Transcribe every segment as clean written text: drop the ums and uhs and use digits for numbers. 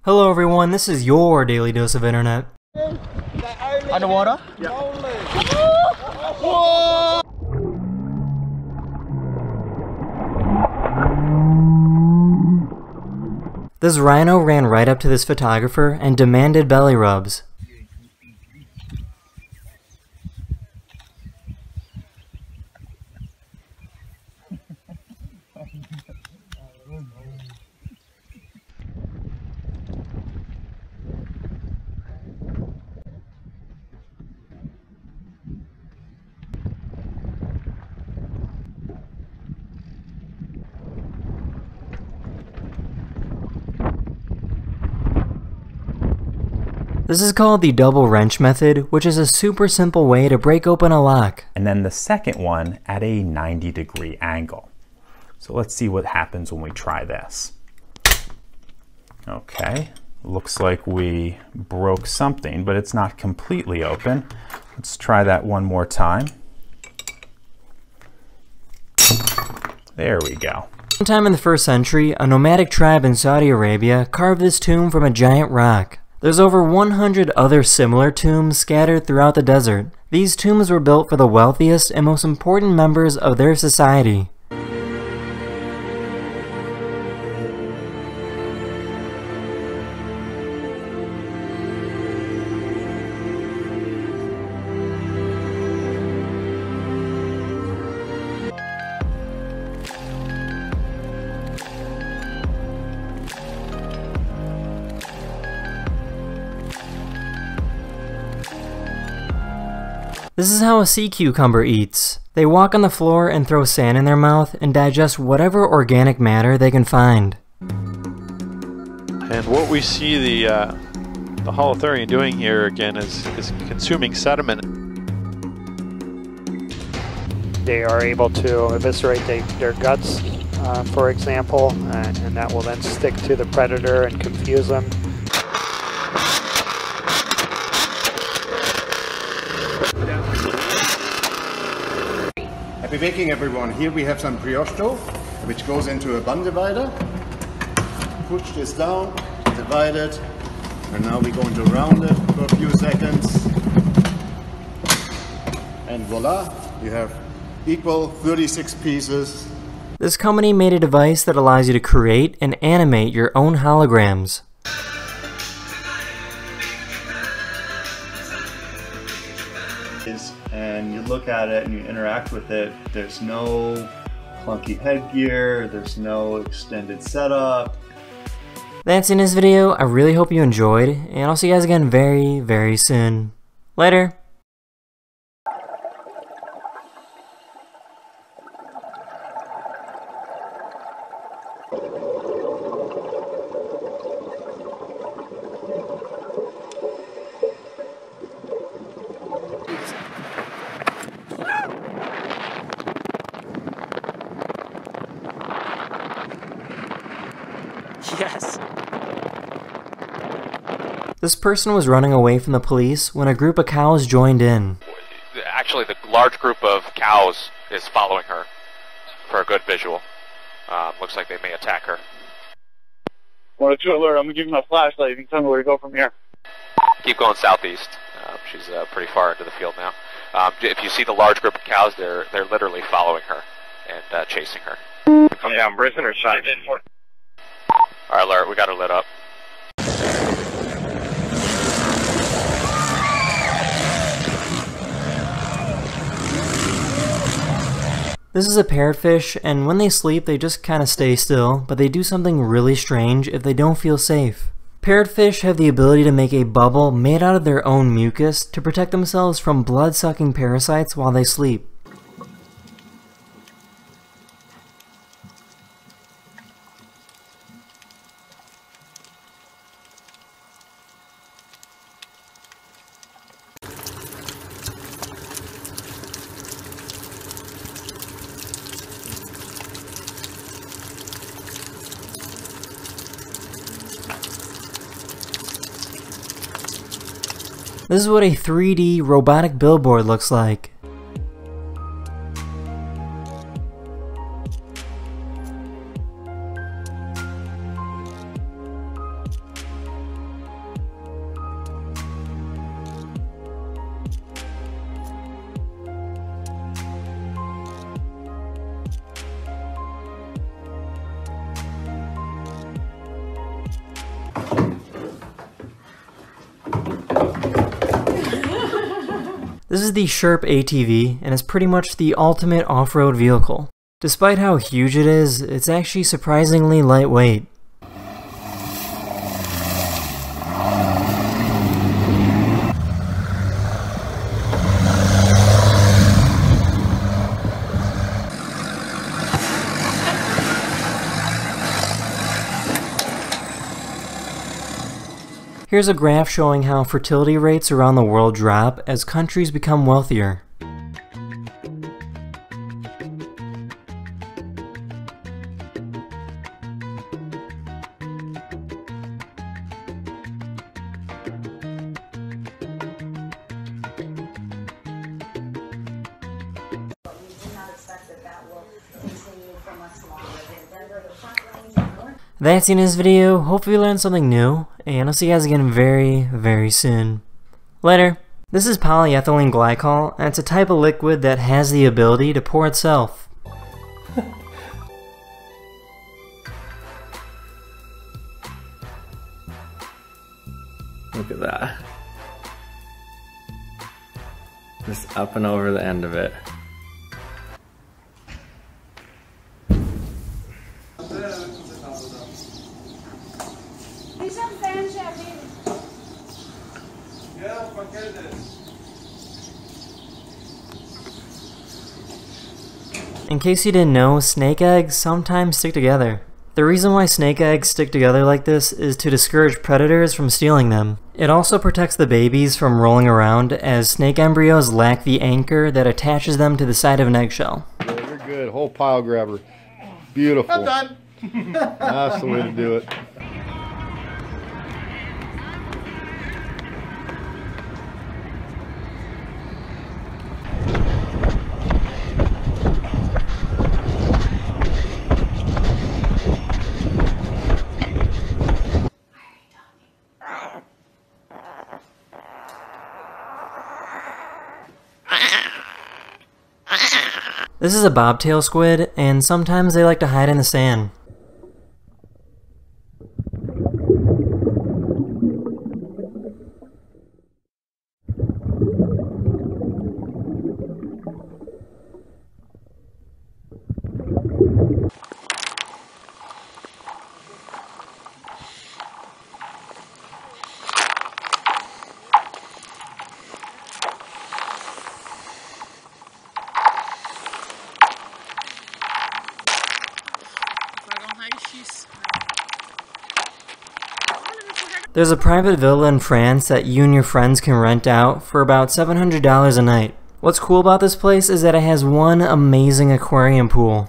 Hello everyone, this is your daily dose of internet. Underwater? Yeah. Whoa! This rhino ran right up to this photographer and demanded belly rubs. This is called the double wrench method, which is a super simple way to break open a lock. And then the second one at a 90-degree angle. So let's see what happens when we try this. Okay, looks like we broke something, but it's not completely open. Let's try that one more time. There we go. Sometime in the 1st century, a nomadic tribe in Saudi Arabia carved this tomb from a giant rock. There's over 100 other similar tombs scattered throughout the desert. These tombs were built for the wealthiest and most important members of their society. This is how a sea cucumber eats. They walk on the floor and throw sand in their mouth and digest whatever organic matter they can find. And what we see the holothurian doing here again is consuming sediment. They are able to eviscerate their guts, for example, and that will then stick to the predator and confuse them. Happy baking, everyone. Here we have some brioche dough, which goes into a bun divider. Push this down, divide it, and now we're going to round it for a few seconds. And voila, you have equal 36 pieces. This company made a device that allows you to create and animate your own holograms. And you look at it and you interact with it, there's no clunky headgear, there's no extended setup. That's in this video. I really hope you enjoyed, and I'll see you guys again very, very soon. Later! Yes. This person was running away from the police when a group of cows joined in. Actually, the large group of cows is following her for a good visual. Looks like they may attack her. 102 alert, I'm gonna give you my flashlight. You can tell me where to go from here. Keep going southeast. She's pretty far into the field now. If you see the large group of cows, they're literally following her and chasing her. Come down, Brisson or side. Alright, alert, we got her lit up. This is a parrotfish, and when they sleep they just kinda stay still, but they do something really strange if they don't feel safe. Parrotfish have the ability to make a bubble made out of their own mucus to protect themselves from blood-sucking parasites while they sleep. This is what a 3D robotic billboard looks like. This is the Sherp ATV, and it's pretty much the ultimate off-road vehicle. Despite how huge it is, it's actually surprisingly lightweight. Here's a graph showing how fertility rates around the world drop as countries become wealthier. That's the end of this video. Hopefully you learned something new, and I'll see you guys again very soon. Later. This is polyethylene glycol, and it's a type of liquid that has the ability to pour itself. Look at that. Just up and over the end of it. In case you didn't know, snake eggs sometimes stick together. The reason why snake eggs stick together like this is to discourage predators from stealing them. It also protects the babies from rolling around, as snake embryos lack the anchor that attaches them to the side of an eggshell. Yeah, you're good. Whole pile grabber. Beautiful. I'm done. That's the way to do it. This is a bobtail squid, and sometimes they like to hide in the sand. There's a private villa in France that you and your friends can rent out for about $700 a night. What's cool about this place is that it has one amazing aquarium pool.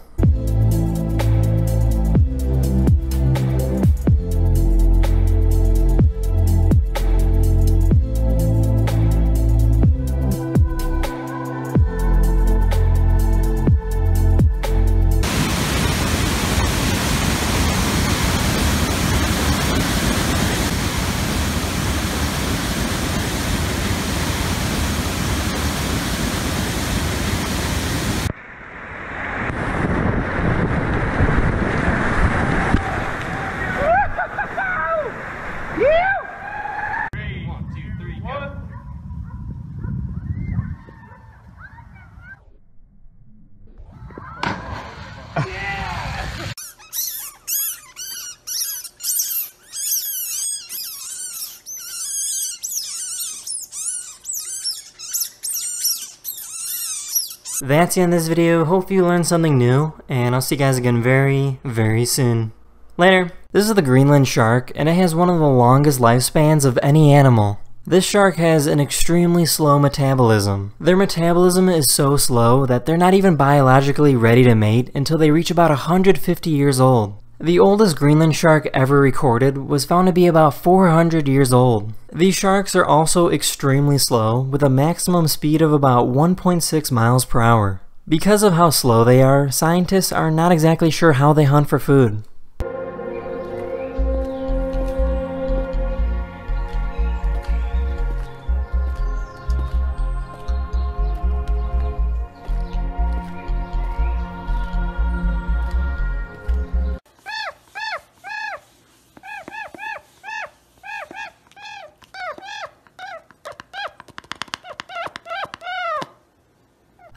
That's the end of this video. Hope you learned something new, and I'll see you guys again very soon. Later. This is the Greenland shark, and it has one of the longest lifespans of any animal. This shark has an extremely slow metabolism. Their metabolism is so slow that they're not even biologically ready to mate until they reach about 150 years old. The oldest Greenland shark ever recorded was found to be about 400 years old. These sharks are also extremely slow, with a maximum speed of about 1.6 miles per hour. Because of how slow they are, scientists are not exactly sure how they hunt for food.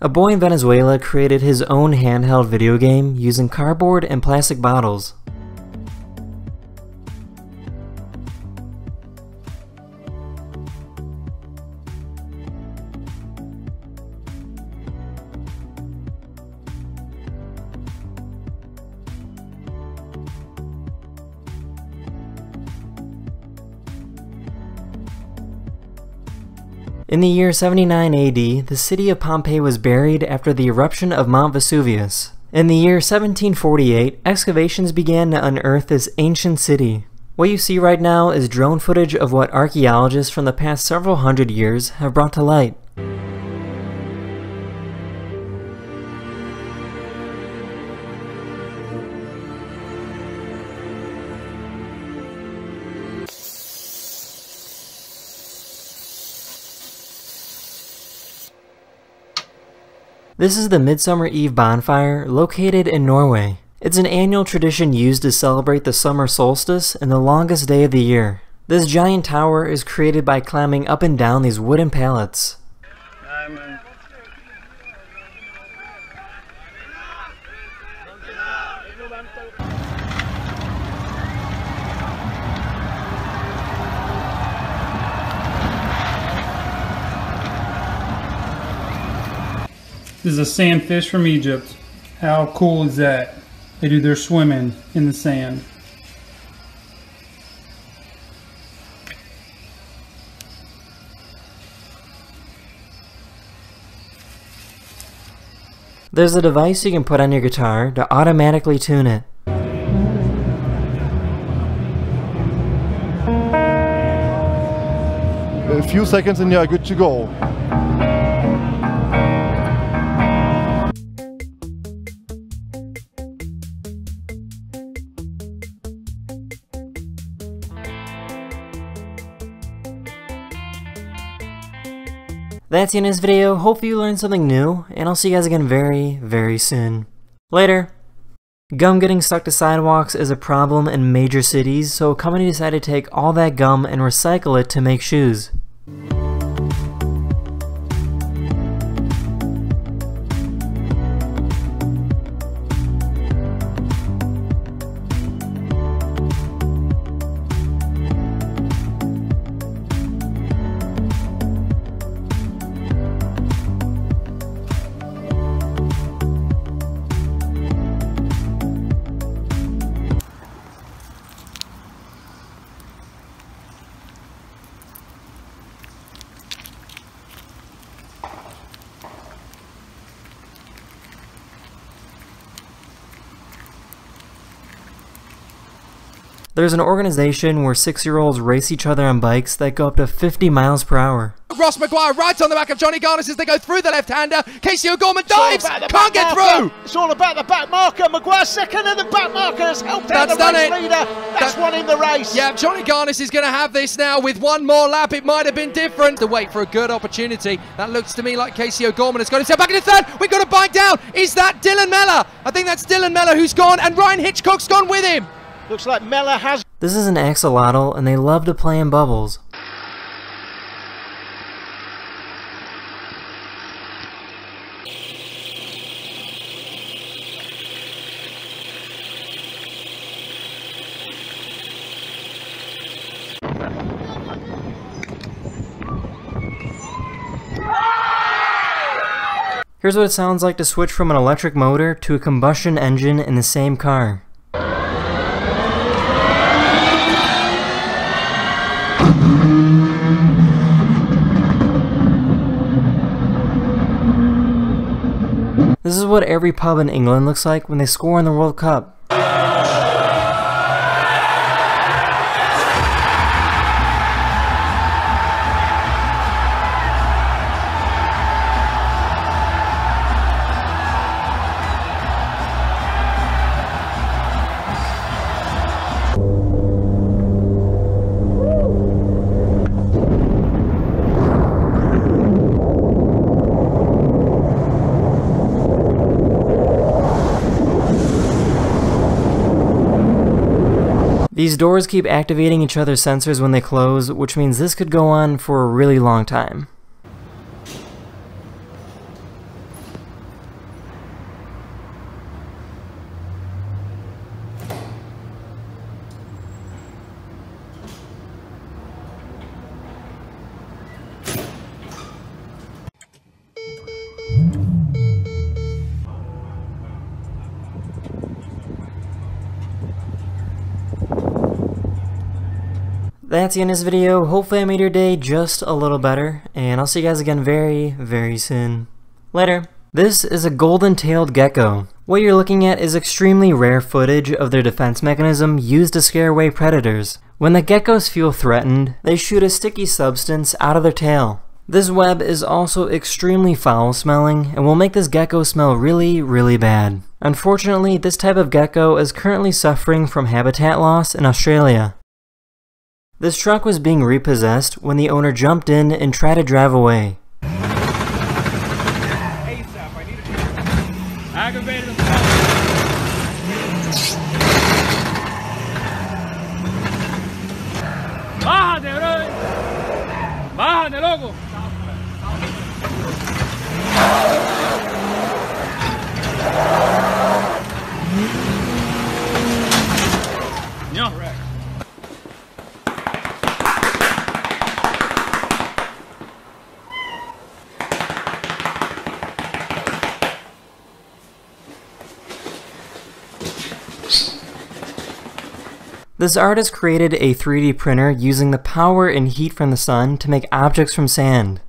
A boy in Venezuela created his own handheld video game using cardboard and plastic bottles. In the year 79 AD, the city of Pompeii was buried after the eruption of Mount Vesuvius. In the year 1748, excavations began to unearth this ancient city. What you see right now is drone footage of what archaeologists from the past several hundred years have brought to light. This is the Midsummer Eve bonfire located in Norway. It's an annual tradition used to celebrate the summer solstice and the longest day of the year. This giant tower is created by climbing up and down these wooden pallets. This is a sandfish from Egypt. How cool is that? They do their swimming in the sand. There's a device you can put on your guitar to automatically tune it. A few seconds and you're good to go. That's the end of this video. Hopefully you learned something new, and I'll see you guys again very, very soon. Later. Gum getting stuck to sidewalks is a problem in major cities, so a company decided to take all that gum and recycle it to make shoes. There's an organization where 6-year-olds race each other on bikes that go up to 50 miles per hour. Ross McGuire right on the back of Johnny Garnis as they go through the left-hander. Casey O'Gorman dives, can't get through. It's all about the back marker. McGuire second, and the back marker has helped out the race leader. That's won in the race. Yeah, Johnny Garnis is going to have this now with one more lap. It might have been different. To wait for a good opportunity. That looks to me like Casey O'Gorman has got himself back in the third. We've got a bike down. Is that Dylan Mellor? I think that's Dylan Mellor who's gone, and Ryan Hitchcock's gone with him. Looks like Mellor has... This is an axolotl, and they love to play in bubbles. Here's what it sounds like to switch from an electric motor to a combustion engine in the same car. This is what every pub in England looks like when they score in the World Cup. These doors keep activating each other's sensors when they close, which means this could go on for a really long time. That's the end of this video. Hopefully I made your day just a little better, and I'll see you guys again very, very soon. Later. This is a golden-tailed gecko. What you're looking at is extremely rare footage of their defense mechanism used to scare away predators. When the geckos feel threatened, they shoot a sticky substance out of their tail. This web is also extremely foul-smelling and will make this gecko smell really, really bad. Unfortunately, this type of gecko is currently suffering from habitat loss in Australia. This truck was being repossessed when the owner jumped in and tried to drive away. Aggravated assault. Bájate, bro. Bájate, loco. No. This artist created a 3D printer using the power and heat from the sun to make objects from sand.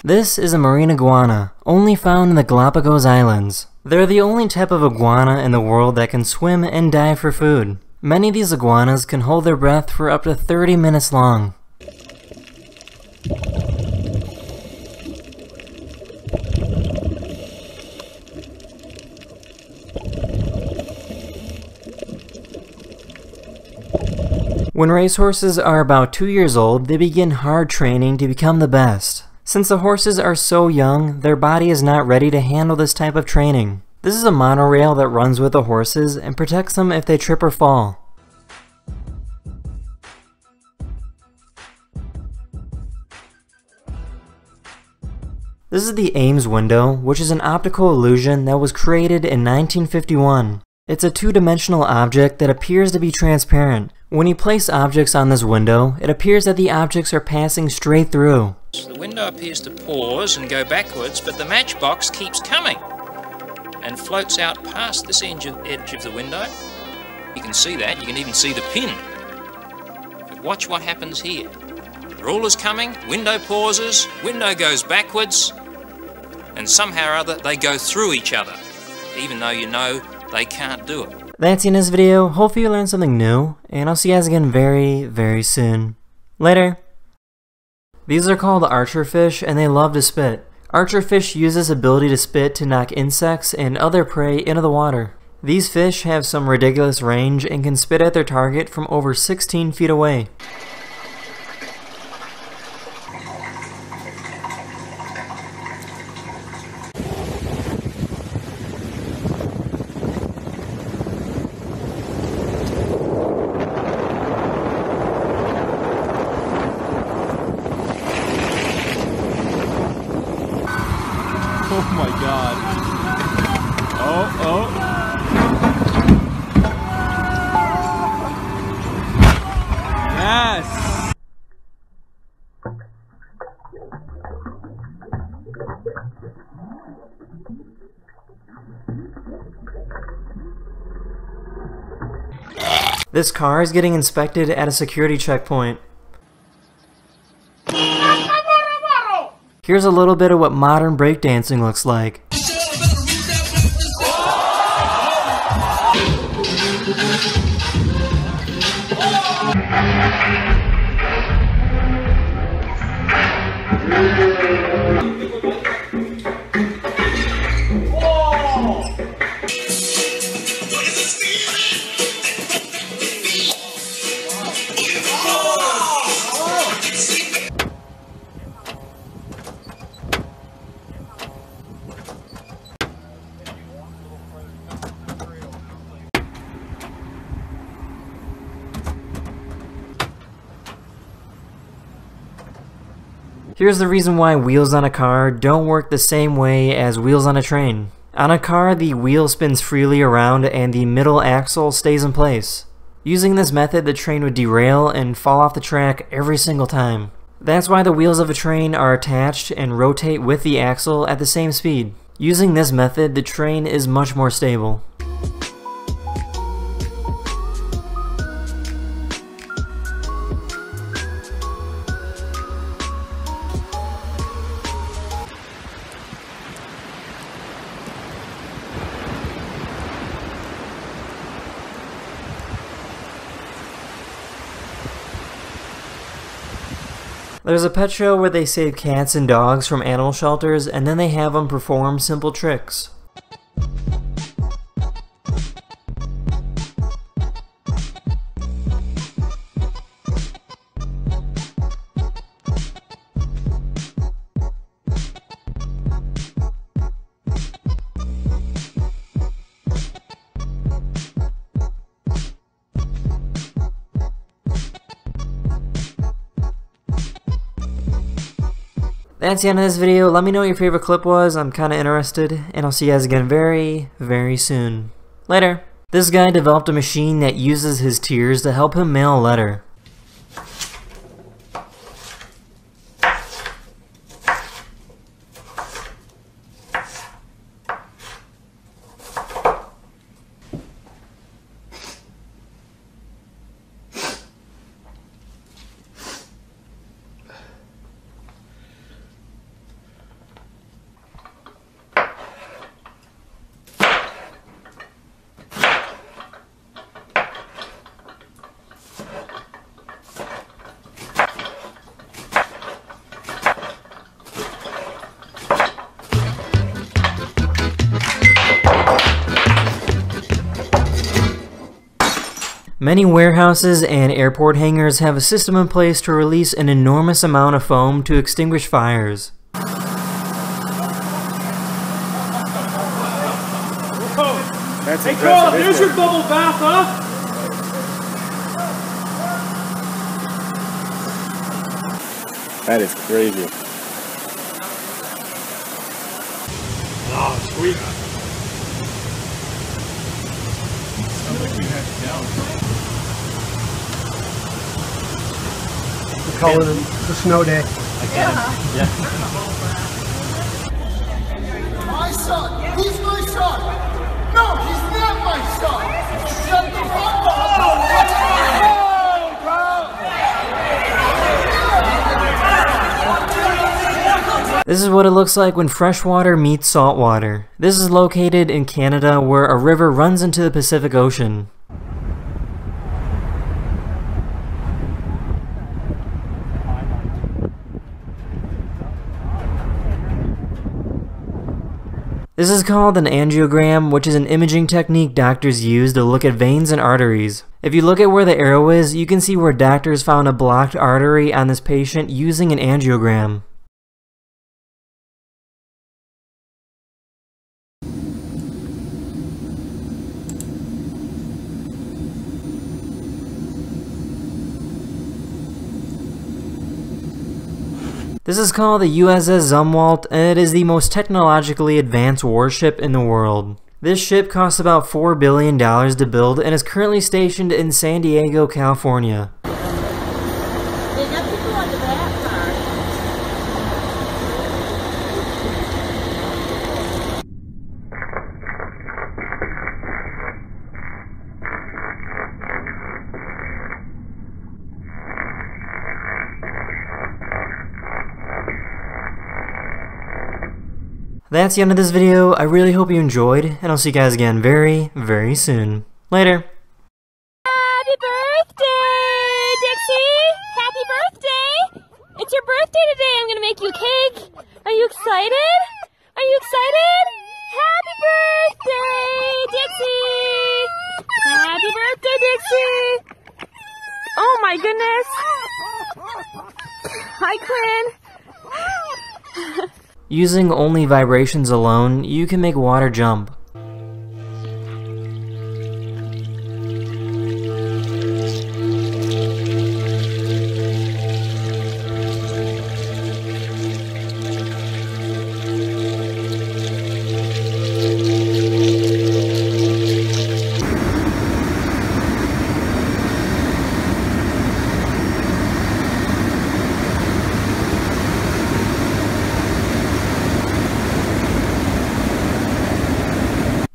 This is a marine iguana, only found in the Galapagos Islands. They're the only type of iguana in the world that can swim and dive for food. Many of these iguanas can hold their breath for up to 30 minutes long. When racehorses are about 2 years old, they begin hard training to become the best. Since the horses are so young, their body is not ready to handle this type of training. This is a monorail that runs with the horses and protects them if they trip or fall. This is the Ames window, which is an optical illusion that was created in 1951. It's a two-dimensional object that appears to be transparent. When you place objects on this window, it appears that the objects are passing straight through. The window appears to pause and go backwards, but the matchbox keeps coming and floats out past this edge of the window. You can see that, you can even see the pin. But watch what happens here. The ruler's coming, window pauses, window goes backwards, and somehow or other they go through each other, even though you know they can't do it. That's the end of this video. Hopefully you learned something new, and I'll see you guys again very, very soon. Later. These are called archer fish, and they love to spit. Archer fish use this ability to spit to knock insects and other prey into the water. These fish have some ridiculous range and can spit at their target from over 16 feet away. Oh my god. Oh. Yes! This car is getting inspected at a security checkpoint. Here's a little bit of what modern breakdancing looks like. Here's the reason why wheels on a car don't work the same way as wheels on a train. On a car, the wheel spins freely around and the middle axle stays in place. Using this method, the train would derail and fall off the track every single time. That's why the wheels of a train are attached and rotate with the axle at the same speed. Using this method, the train is much more stable. There's a pet show where they save cats and dogs from animal shelters and then they have them perform simple tricks. That's the end of this video. Let me know what your favorite clip was. I'm kind of interested. And I'll see you guys again very, very soon. Later. This guy developed a machine that uses his tears to help him mail a letter. Many warehouses and airport hangars have a system in place to release an enormous amount of foam to extinguish fires. That's hey Carl, there's your bubble bath, huh? That is crazy. Oh, sweet. Sounds like we had it down. We call it a snow day. Yeah. My son! He's my son! No, he's not my son! Shut the fuck up! This is what it looks like when freshwater meets saltwater. This is located in Canada where a river runs into the Pacific Ocean. This is called an angiogram, which is an imaging technique doctors use to look at veins and arteries. If you look at where the arrow is, you can see where doctors found a blocked artery on this patient using an angiogram. This is called the USS Zumwalt, and it is the most technologically advanced warship in the world. This ship costs about $4 billion to build and is currently stationed in San Diego, California. That's the end of this video. I really hope you enjoyed, and I'll see you guys again very, very soon. Later. Happy birthday, Dixie! Happy birthday! It's your birthday today. I'm gonna make you a cake. Are you excited? Are you excited? Happy birthday, Dixie! Happy birthday, Dixie! Oh my goodness! Hi, Quinn. Using only vibrations alone, you can make water jump.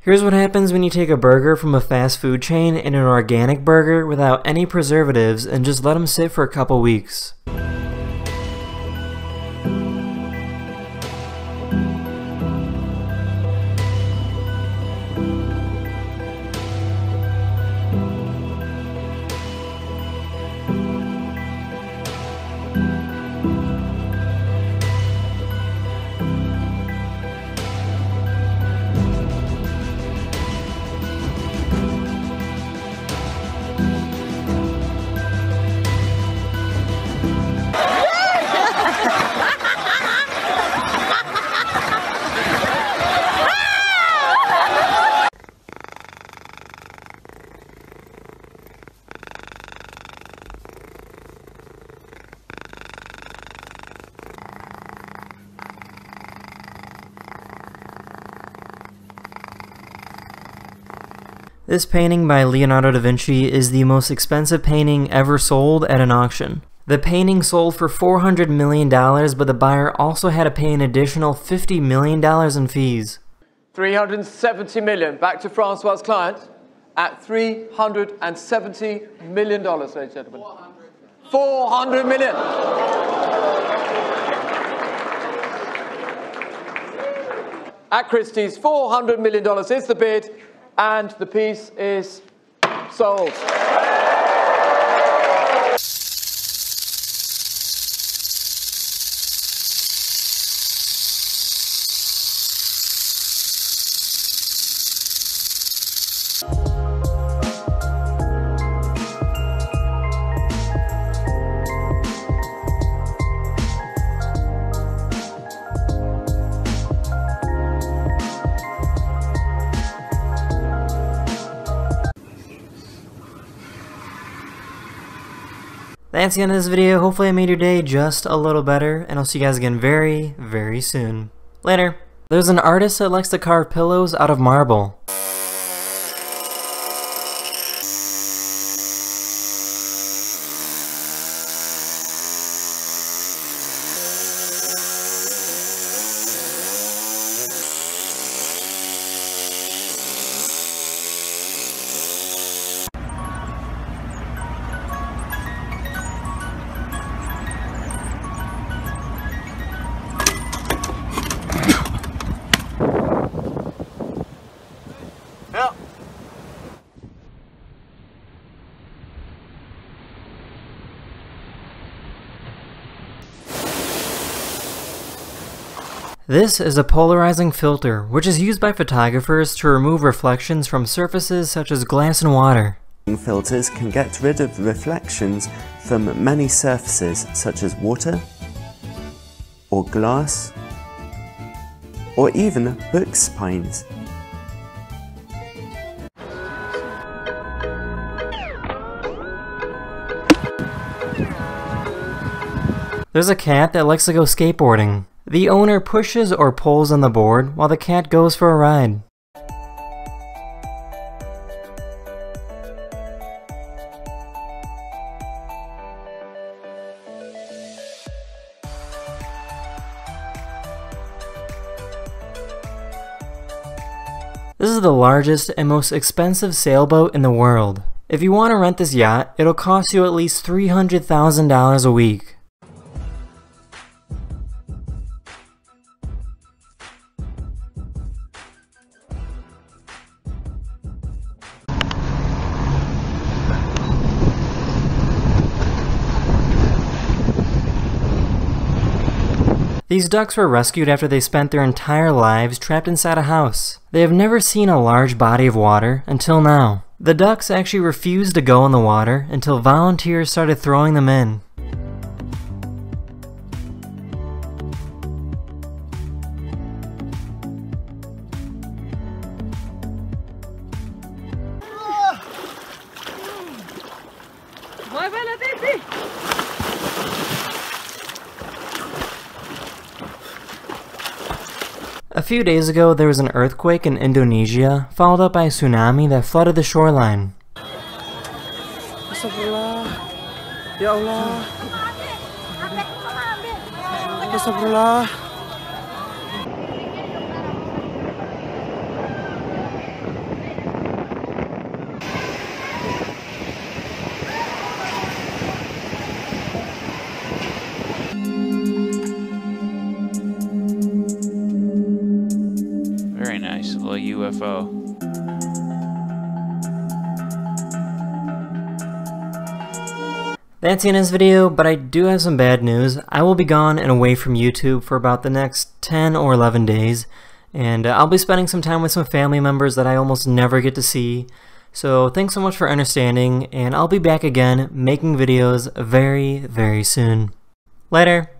Here's what happens when you take a burger from a fast food chain and an organic burger without any preservatives and just let them sit for a couple weeks. This painting by Leonardo da Vinci is the most expensive painting ever sold at an auction. The painting sold for $400 million, but the buyer also had to pay an additional $50 million in fees. 370 million. Back to Francois' client at $370 million, ladies and gentlemen. 400 million. At Christie's, $400 million is the bid, and the piece is sold. That's the end of this video. Hopefully I made your day just a little better, and I'll see you guys again very, very soon. Later. There's an artist that likes to carve pillows out of marble. This is a polarizing filter, which is used by photographers to remove reflections from surfaces such as glass and water. Filters can get rid of reflections from many surfaces such as water, or glass, or even book spines. There's a cat that likes to go skateboarding. The owner pushes or pulls on the board while the cat goes for a ride. This is the largest and most expensive sailboat in the world. If you want to rent this yacht, it'll cost you at least $300,000 a week. These ducks were rescued after they spent their entire lives trapped inside a house. They have never seen a large body of water until now. The ducks actually refused to go in the water until volunteers started throwing them in. A few days ago, there was an earthquake in Indonesia, followed up by a tsunami that flooded the shoreline. Astagfirullah. Ya Allah. Astagfirullah. UFO. That's the end of this video, but I do have some bad news. I will be gone and away from YouTube for about the next 10 or 11 days, and I'll be spending some time with some family members that I almost never get to see. So thanks so much for understanding, and I'll be back again making videos very, very soon. Later!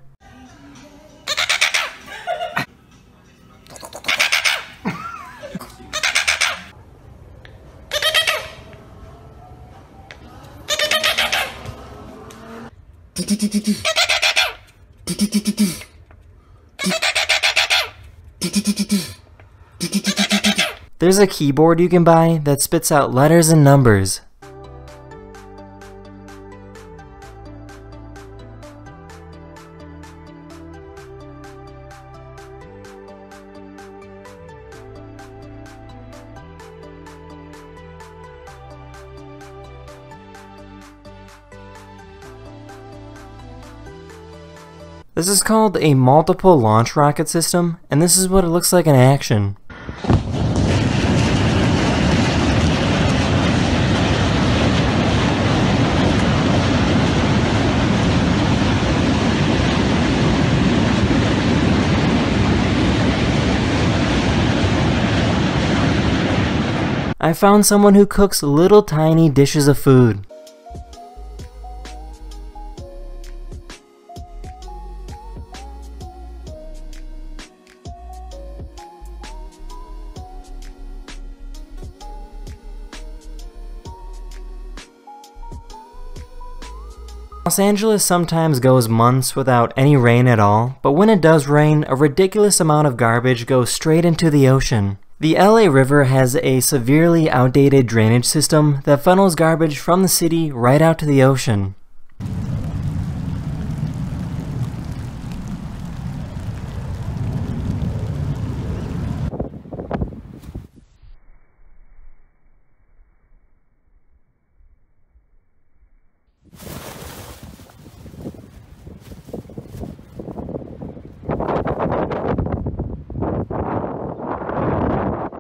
There's a keyboard you can buy that spits out letters and numbers. This is called a multiple launch rocket system, and this is what it looks like in action. I found someone who cooks little tiny dishes of food. Los Angeles sometimes goes months without any rain at all, but when it does rain, a ridiculous amount of garbage goes straight into the ocean. The LA River has a severely outdated drainage system that funnels garbage from the city right out to the ocean.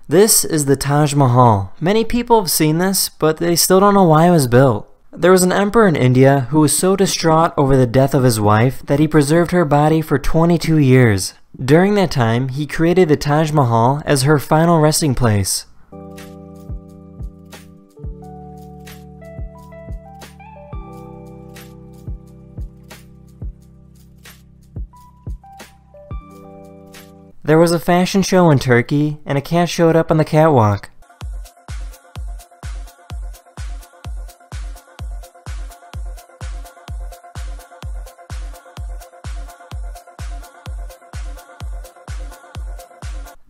This is the Taj Mahal. Many people have seen this, but they still don't know why it was built. There was an emperor in India who was so distraught over the death of his wife that he preserved her body for 22 years. During that time, he created the Taj Mahal as her final resting place. There was a fashion show in Turkey, and a cat showed up on the catwalk.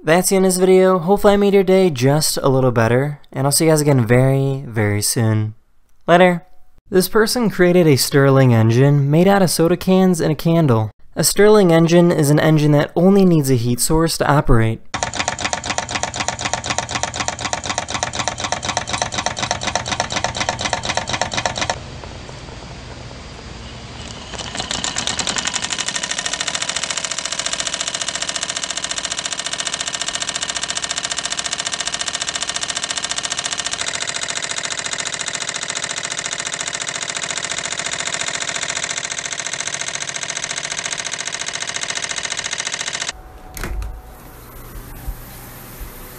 That's the end of this video. Hopefully I made your day just a little better, and I'll see you guys again very, very soon. Later! This person created a Stirling engine made out of soda cans and a candle. A Stirling engine is an engine that only needs a heat source to operate.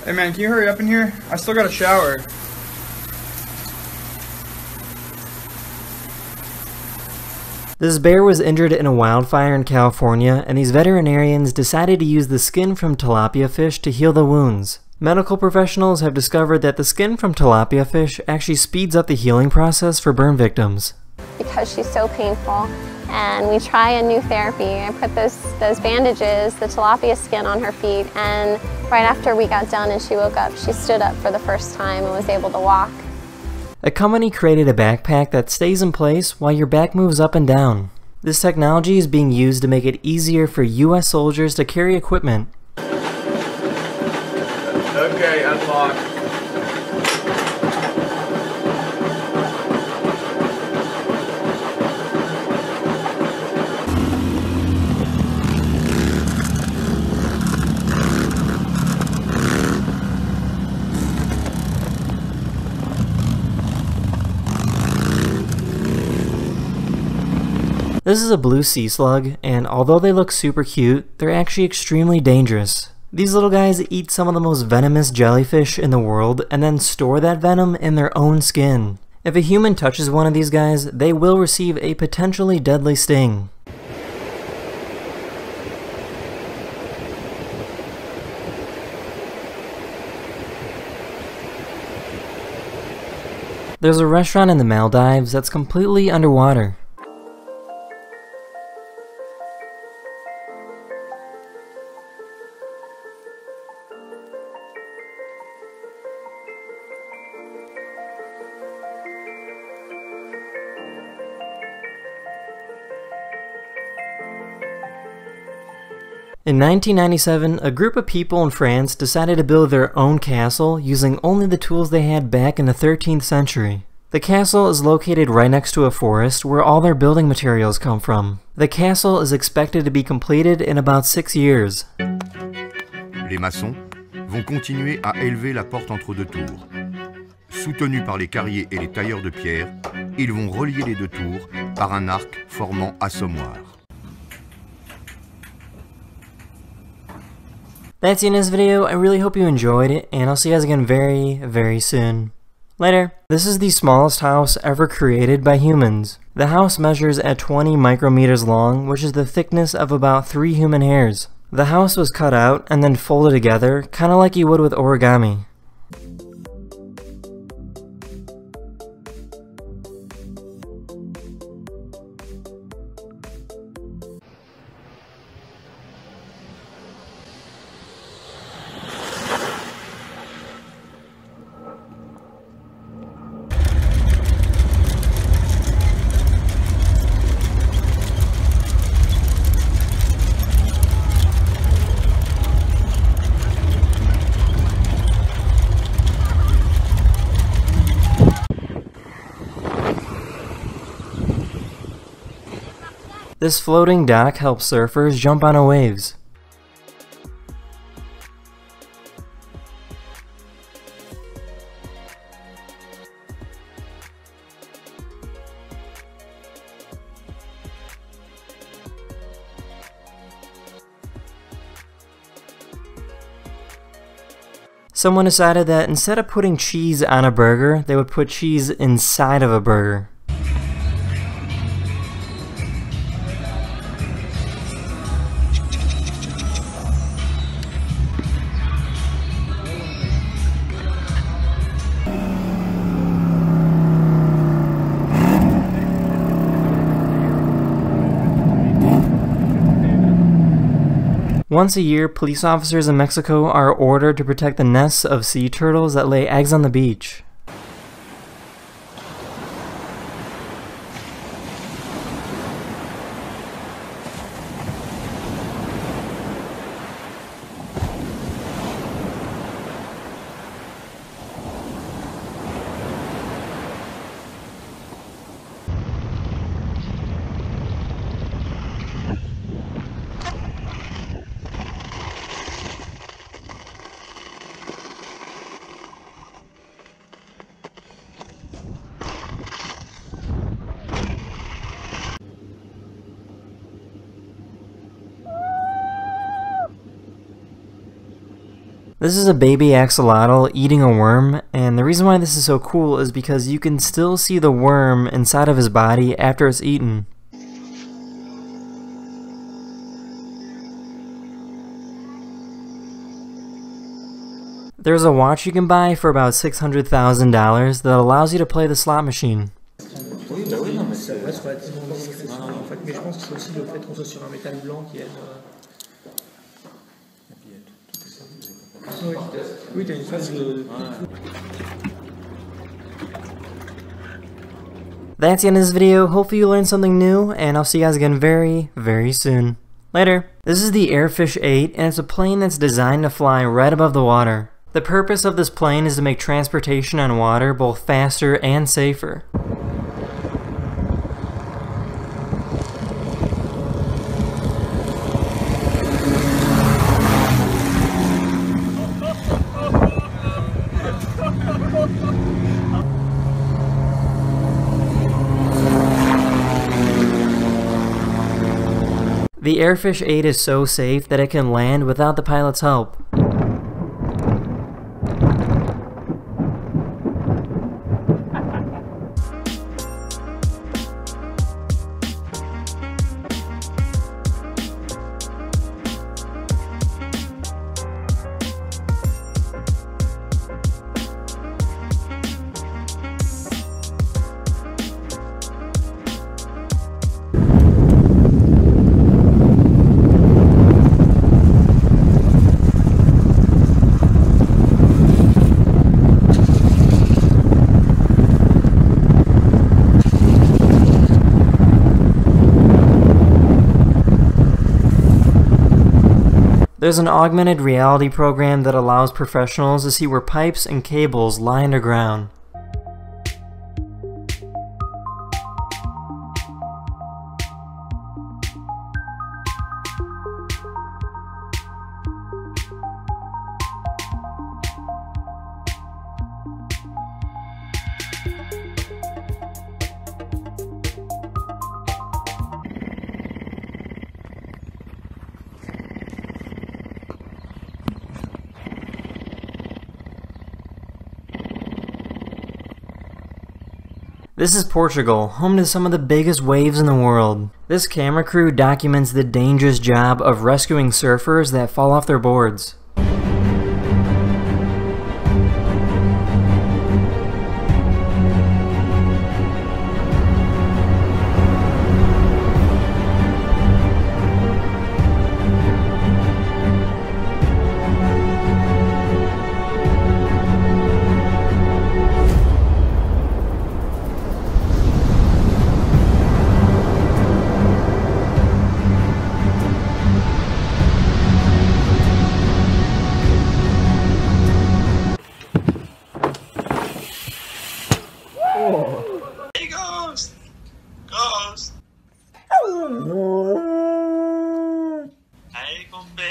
Hey man, can you hurry up in here? I still got a shower. This bear was injured in a wildfire in California, and these veterinarians decided to use the skin from tilapia fish to heal the wounds. Medical professionals have discovered that the skin from tilapia fish actually speeds up the healing process for burn victims. Because she's so painful, and we try a new therapy. I put those bandages, the tilapia skin on her feet, and right after we got done and she woke up, she stood up for the first time and was able to walk. A company created a backpack that stays in place while your back moves up and down. This technology is being used to make it easier for US soldiers to carry equipment. Okay, unlock. This is a blue sea slug, and although they look super cute, they're actually extremely dangerous. These little guys eat some of the most venomous jellyfish in the world and then store that venom in their own skin. If a human touches one of these guys, they will receive a potentially deadly sting. There's a restaurant in the Maldives that's completely underwater. In 1997, a group of people in France decided to build their own castle using only the tools they had back in the 13th century. The castle is located right next to a forest where all their building materials come from. The castle is expected to be completed in about 6 years. Les maçons vont continuer à élever la porte entre deux tours. Soutenus par les carriers et les tailleurs de pierre, ils vont relier les deux tours par un arc formant assommoir. That's the end of this video. I really hope you enjoyed it, and I'll see you guys again very, very soon. Later. This is the smallest house ever created by humans. The house measures at 20 micrometers long, which is the thickness of about 3 human hairs. The house was cut out and then folded together, kinda like you would with origami. This floating dock helps surfers jump on waves. Someone decided that instead of putting cheese on a burger, they would put cheese inside of a burger. Once a year, police officers in Mexico are ordered to protect the nests of sea turtles that lay eggs on the beach. This is a baby axolotl eating a worm, and the reason why this is so cool is because you can still see the worm inside of his body after it's eaten. There's a watch you can buy for about $600,000 that allows you to play the slot machine. Oui, bah oui, non, mais ça reste relativement discret. En fait, mais je pense que c'est aussi le fait qu'on soit sur un métal blanc qui aide. Oui, t'as une phase de... That's the end of this video. Hopefully you learned something new, and I'll see you guys again very, very soon. Later. This is the Airfish 8, and it's a plane that's designed to fly right above the water. The purpose of this plane is to make transportation on water both faster and safer. The Airfish 8 is so safe that it can land without the pilot's help. There's an augmented reality program that allows professionals to see where pipes and cables lie underground. This is Portugal, home to some of the biggest waves in the world. This camera crew documents the dangerous job of rescuing surfers that fall off their boards. Hey, Ghost! Ghost! Aí, compadre!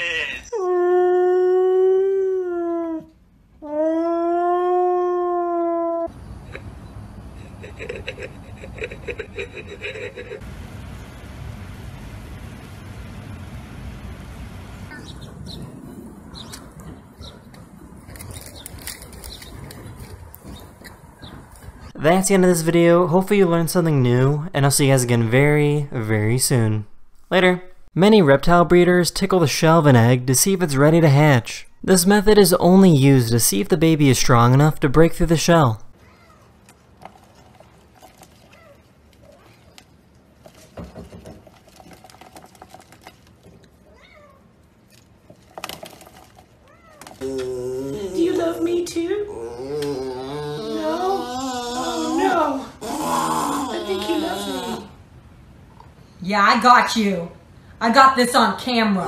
That's the end of this video. Hopefully you learned something new, and I'll see you guys again very, very soon. Later. Many reptile breeders tickle the shell of an egg to see if it's ready to hatch. This method is only used to see if the baby is strong enough to break through the shell. Do you love me too? No? Oh no! I think he loves me. Yeah, I got you. I got this on camera.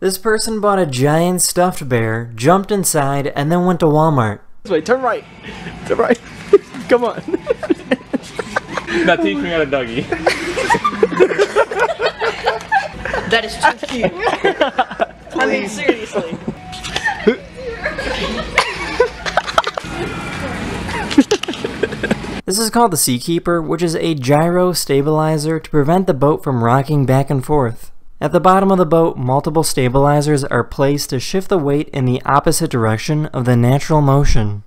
This person bought a giant stuffed bear, jumped inside, and then went to Walmart. Wait, turn right. Turn right. Come on. Not teaching out a doggy. That is too cute. I mean, seriously. This is called the Seakeeper, which is a gyro stabilizer to prevent the boat from rocking back and forth. At the bottom of the boat, multiple stabilizers are placed to shift the weight in the opposite direction of the natural motion.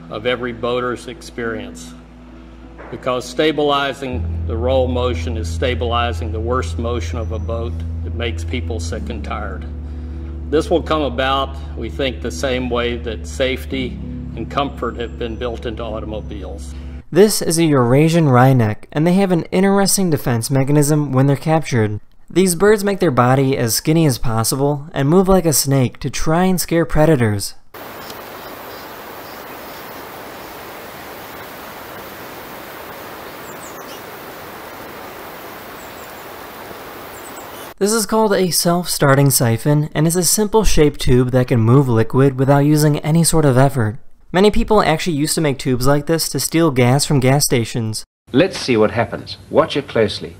Of every boater's experience, because stabilizing the roll motion is stabilizing the worst motion of a boat that makes people sick and tired. This will come about, we think, the same way that safety and comfort have been built into automobiles. This is a Eurasian wryneck, and they have an interesting defense mechanism when they're captured. These birds make their body as skinny as possible and move like a snake to try and scare predators. This is called a self-starting siphon, and is a simple shaped tube that can move liquid without using any sort of effort. Many people actually used to make tubes like this to steal gas from gas stations. Let's see what happens. Watch it closely.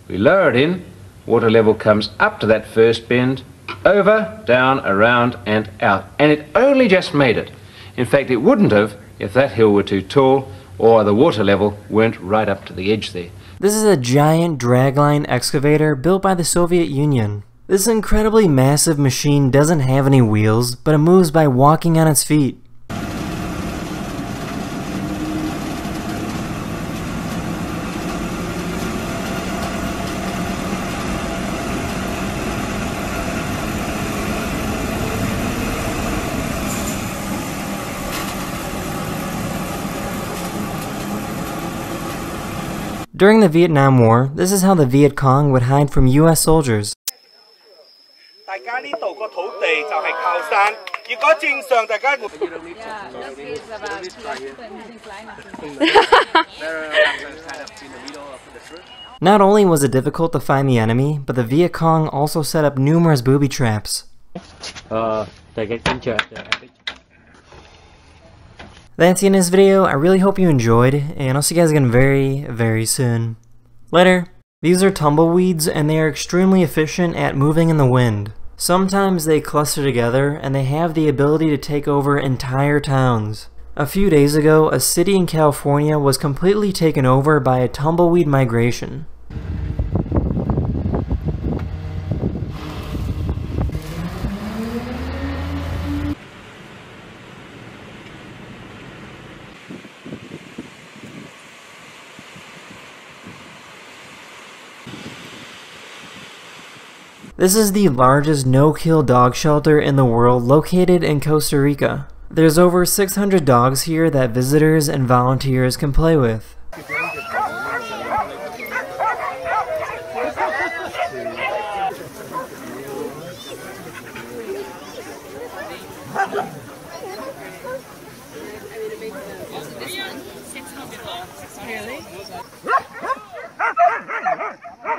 We lower it in, water level comes up to that first bend, over, down, around and out. And it only just made it. In fact, it wouldn't have if that hill were too tall or the water level weren't right up to the edge there. This is a giant dragline excavator built by the Soviet Union. This incredibly massive machine doesn't have any wheels, but it moves by walking on its feet. During the Vietnam War, this is how the Viet Cong would hide from US soldiers. Not only was it difficult to find the enemy, but the Viet Cong also set up numerous booby traps. That's the end of this video. I really hope you enjoyed, and I'll see you guys again very, very soon. Later. These are tumbleweeds, and they are extremely efficient at moving in the wind. Sometimes they cluster together, and they have the ability to take over entire towns. A few days ago, a city in California was completely taken over by a tumbleweed migration. This is the largest no-kill dog shelter in the world, located in Costa Rica. There's over 600 dogs here that visitors and volunteers can play with.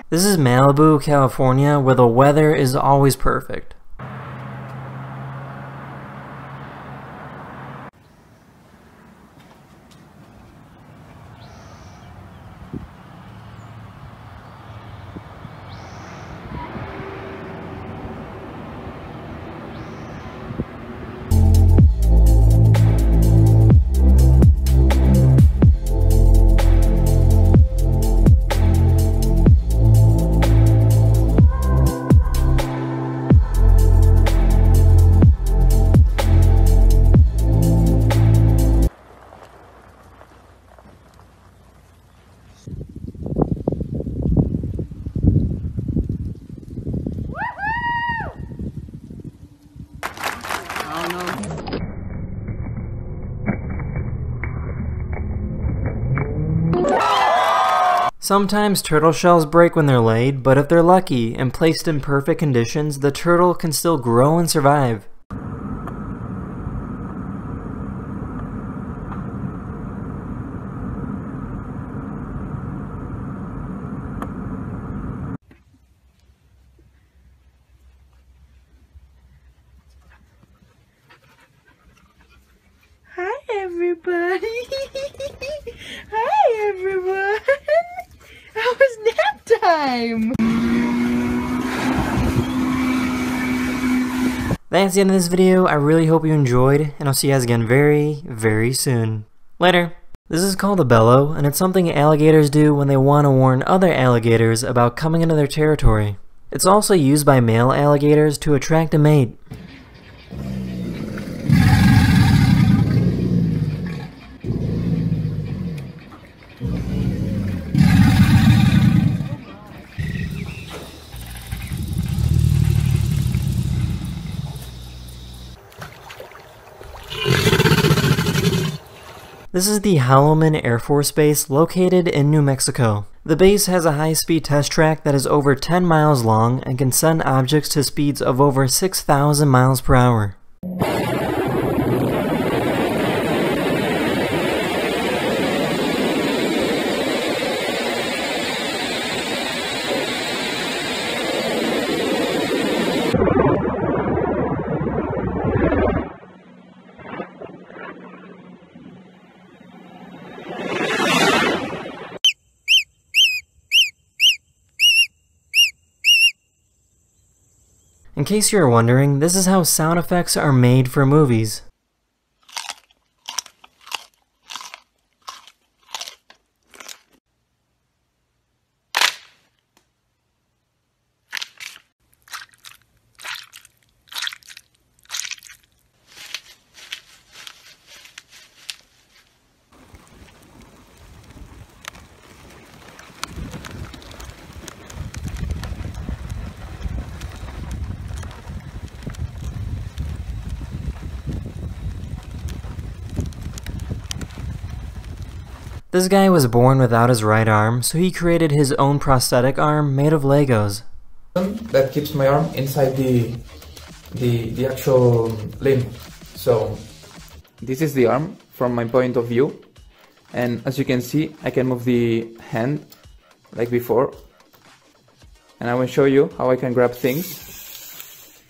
This is Malibu, California, where the weather is always perfect. Sometimes turtle shells break when they're laid, but if they're lucky and placed in perfect conditions, the turtle can still grow and survive. Hi everybody! Hi everyone! How was nap time? That's the end of this video. I really hope you enjoyed, and I'll see you guys again very, very soon. Later. This is called a bellow, and it's something alligators do when they want to warn other alligators about coming into their territory. It's also used by male alligators to attract a mate. This is the Holloman Air Force Base located in New Mexico. The base has a high-speed test track that is over 10 miles long and can send objects to speeds of over 6,000 miles per hour. In case you're wondering, this is how sound effects are made for movies. This guy was born without his right arm, so he created his own prosthetic arm made of Legos. That keeps my arm inside the actual limb. So this is the arm from my point of view, and as you can see, I can move the hand like before, and I will show you how I can grab things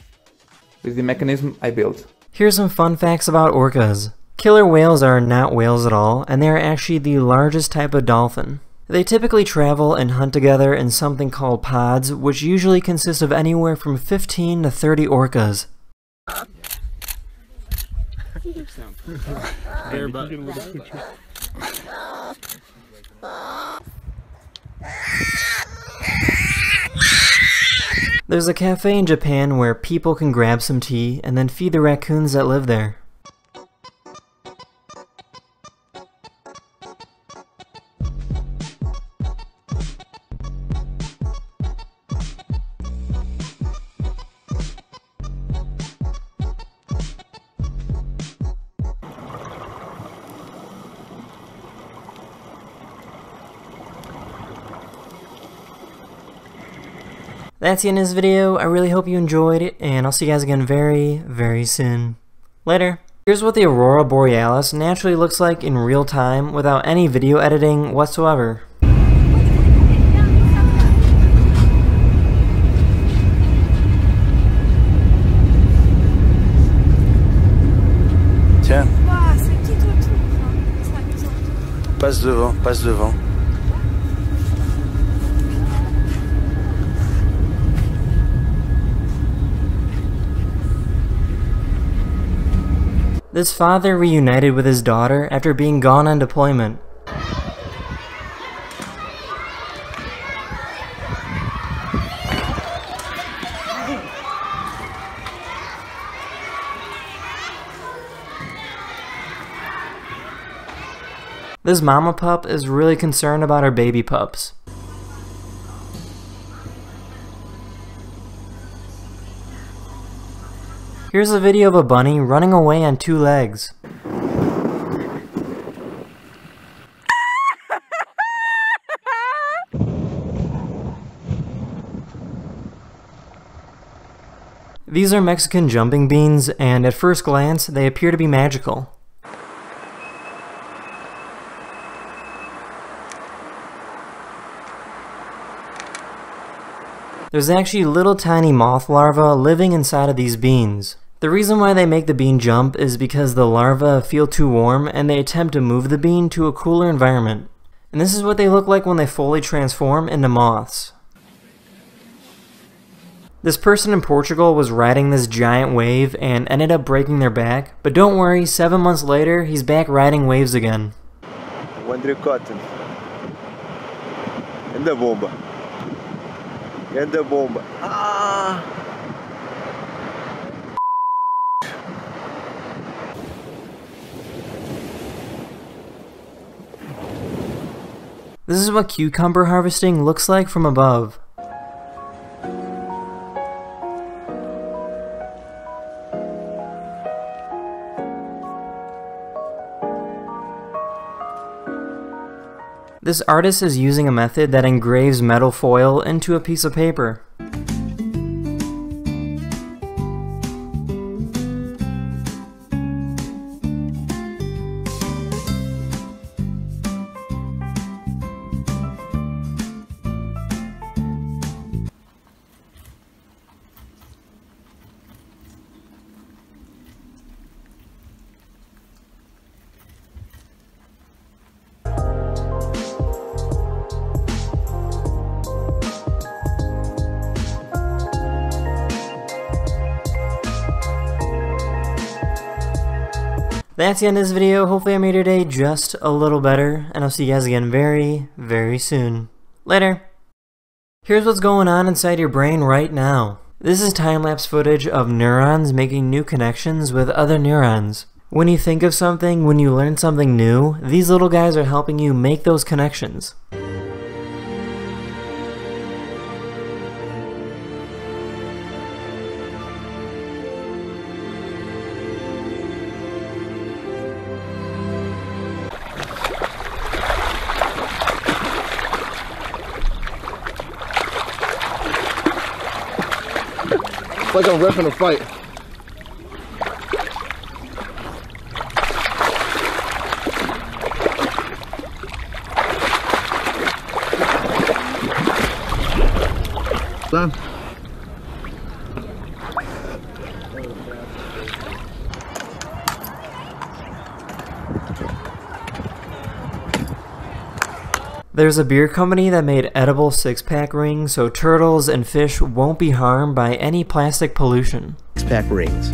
with the mechanism I built. Here's some fun facts about orcas. Killer whales are not whales at all, and they are actually the largest type of dolphin. They typically travel and hunt together in something called pods, which usually consist of anywhere from 15 to 30 orcas. There's a cafe in Japan where people can grab some tea and then feed the raccoons that live there. That's the end of this video. I really hope you enjoyed it, and I'll see you guys again very, very soon. Later. Here's what the Aurora Borealis naturally looks like in real time without any video editing whatsoever. Tiens. Passe devant, passe devant. This father reunited with his daughter after being gone on deployment. This mama pup is really concerned about her baby pups. Here's a video of a bunny running away on 2 legs. These are Mexican jumping beans, and at first glance, they appear to be magical. There's actually little tiny moth larvae living inside of these beans. The reason why they make the bean jump is because the larvae feel too warm and they attempt to move the bean to a cooler environment. And this is what they look like when they fully transform into moths. This person in Portugal was riding this giant wave and ended up breaking their back, but don't worry, 7 months later, he's back riding waves again. André Cotton. And the bomba. And the bomba. Ah! This is what cucumber harvesting looks like from above. This artist is using a method that engraves metal foil into a piece of paper. That's the end of this video. Hopefully I made your day just a little better, and I'll see you guys again very, very soon. Later. Here's what's going on inside your brain right now. This is time-lapse footage of neurons making new connections with other neurons. When you think of something, when you learn something new, these little guys are helping you make those connections. It's like I'm riffing a fight. Done. There's a beer company that made edible six-pack rings so turtles and fish won't be harmed by any plastic pollution. Six-pack rings.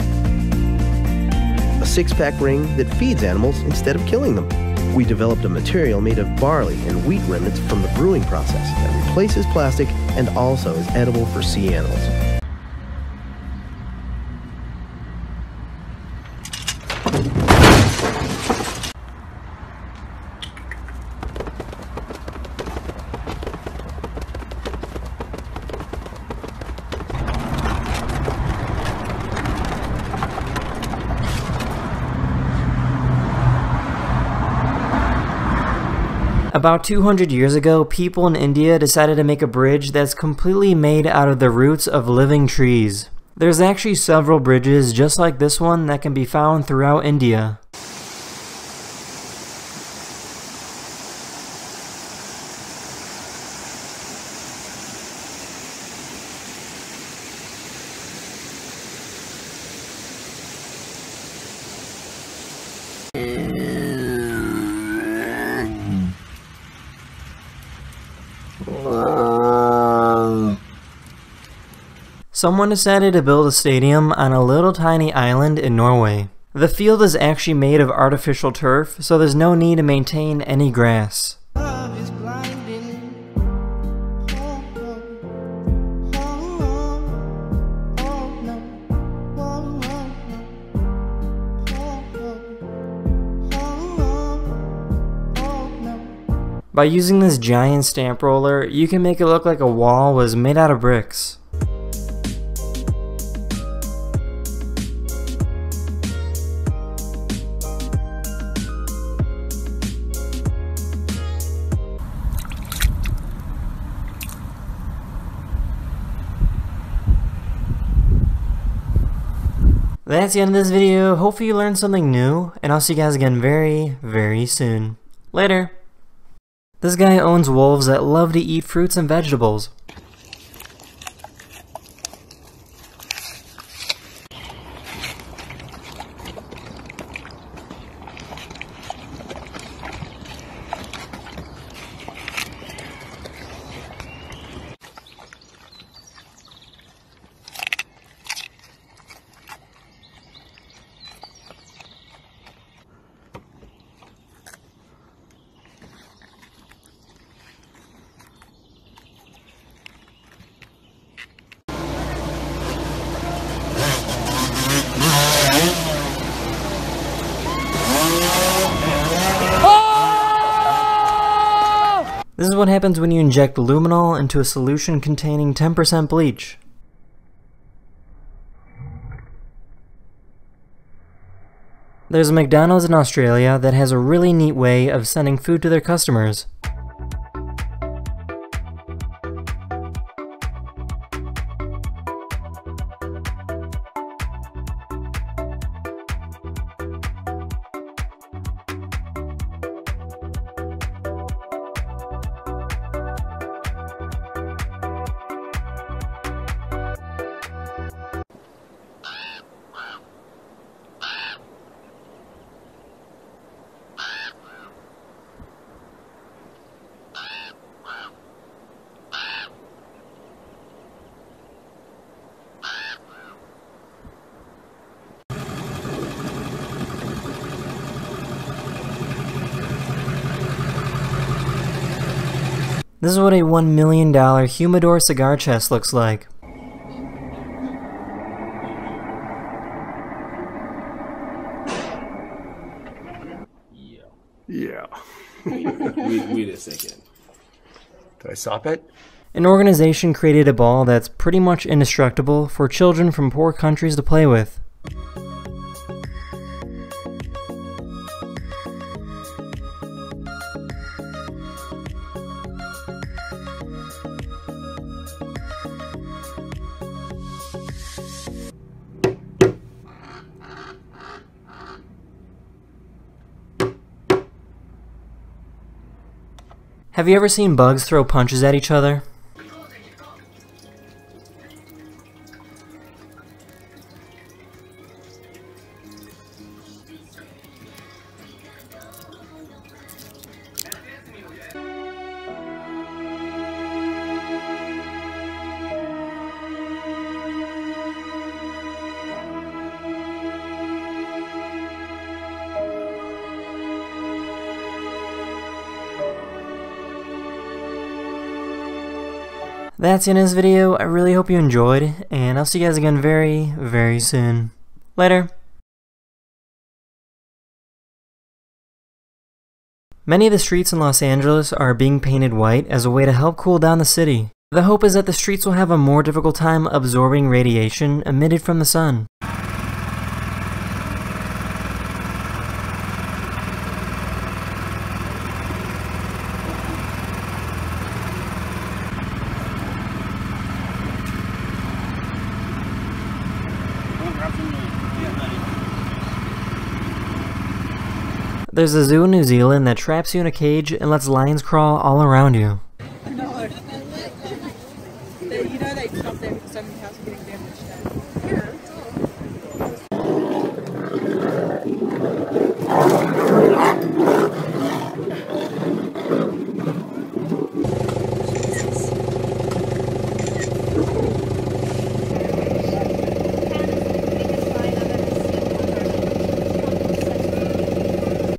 A six-pack ring that feeds animals instead of killing them. We developed a material made of barley and wheat remnants from the brewing process that replaces plastic and also is edible for sea animals. About 200 years ago, people in India decided to make a bridge that's completely made out of the roots of living trees. There's actually several bridges just like this one that can be found throughout India. Someone decided to build a stadium on a little tiny island in Norway. The field is actually made of artificial turf, so there's no need to maintain any grass. By using this giant stamp roller, you can make it look like a wall was made out of bricks. That's the end of this video. Hopefully you learned something new, and I'll see you guys again very, very soon. Later! This guy owns wolves that love to eat fruits and vegetables. This is what happens when you inject luminol into a solution containing 10% bleach. There's a McDonald's in Australia that has a really neat way of sending food to their customers. This is what a $1 million humidor cigar chest looks like. Yeah. Wait a second. Did I stop it? An organization created a ball that's pretty much indestructible for children from poor countries to play with. Have you ever seen bugs throw punches at each other? That's the end of this video. I really hope you enjoyed, and I'll see you guys again very, very soon. Later. Many of the streets in Los Angeles are being painted white as a way to help cool down the city. The hope is that the streets will have a more difficult time absorbing radiation emitted from the sun. There's a zoo in New Zealand that traps you in a cage and lets lions crawl all around you. No. You know they stopped there because so many houses are getting damaged.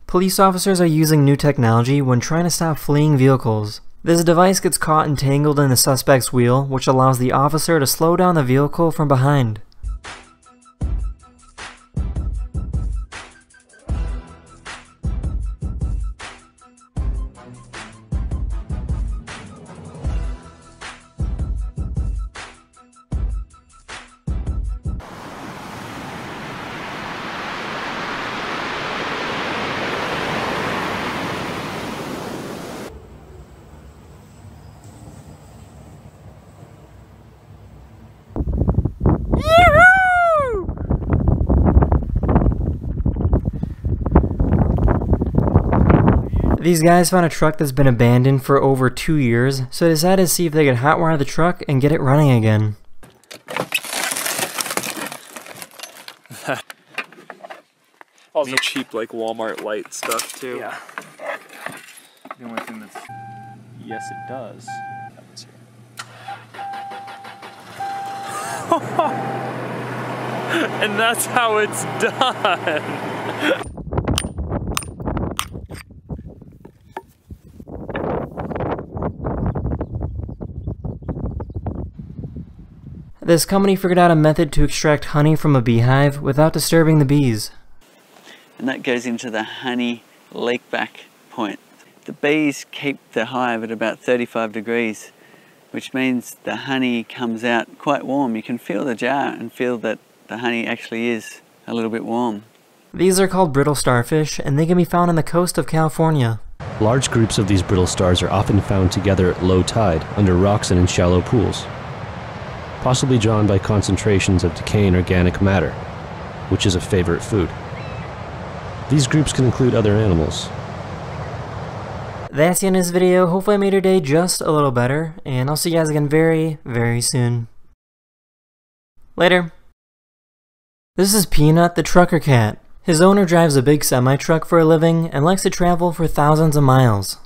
Police officers are using new technology when trying to stop fleeing vehicles. This device gets caught entangled in the suspect's wheel, which allows the officer to slow down the vehicle from behind. These guys found a truck that's been abandoned for over 2 years, so they decided to see if they could hotwire the truck and get it running again. Also cheap like Walmart light stuff too. Yeah. The only thing that's... Yes, it does. And that's how it's done. This company figured out a method to extract honey from a beehive without disturbing the bees. And that goes into the honey lakeback point. The bees keep the hive at about 35 degrees, which means the honey comes out quite warm. You can feel the jar and feel that the honey actually is a little bit warm. These are called brittle starfish, and they can be found on the coast of California. Large groups of these brittle stars are often found together at low tide, under rocks and in shallow pools, possibly drawn by concentrations of decaying organic matter, which is a favorite food. These groups can include other animals. That's the end of this video. Hopefully I made your day just a little better, and I'll see you guys again very, very soon. Later. This is Peanut the trucker cat. His owner drives a big semi-truck for a living and likes to travel for thousands of miles.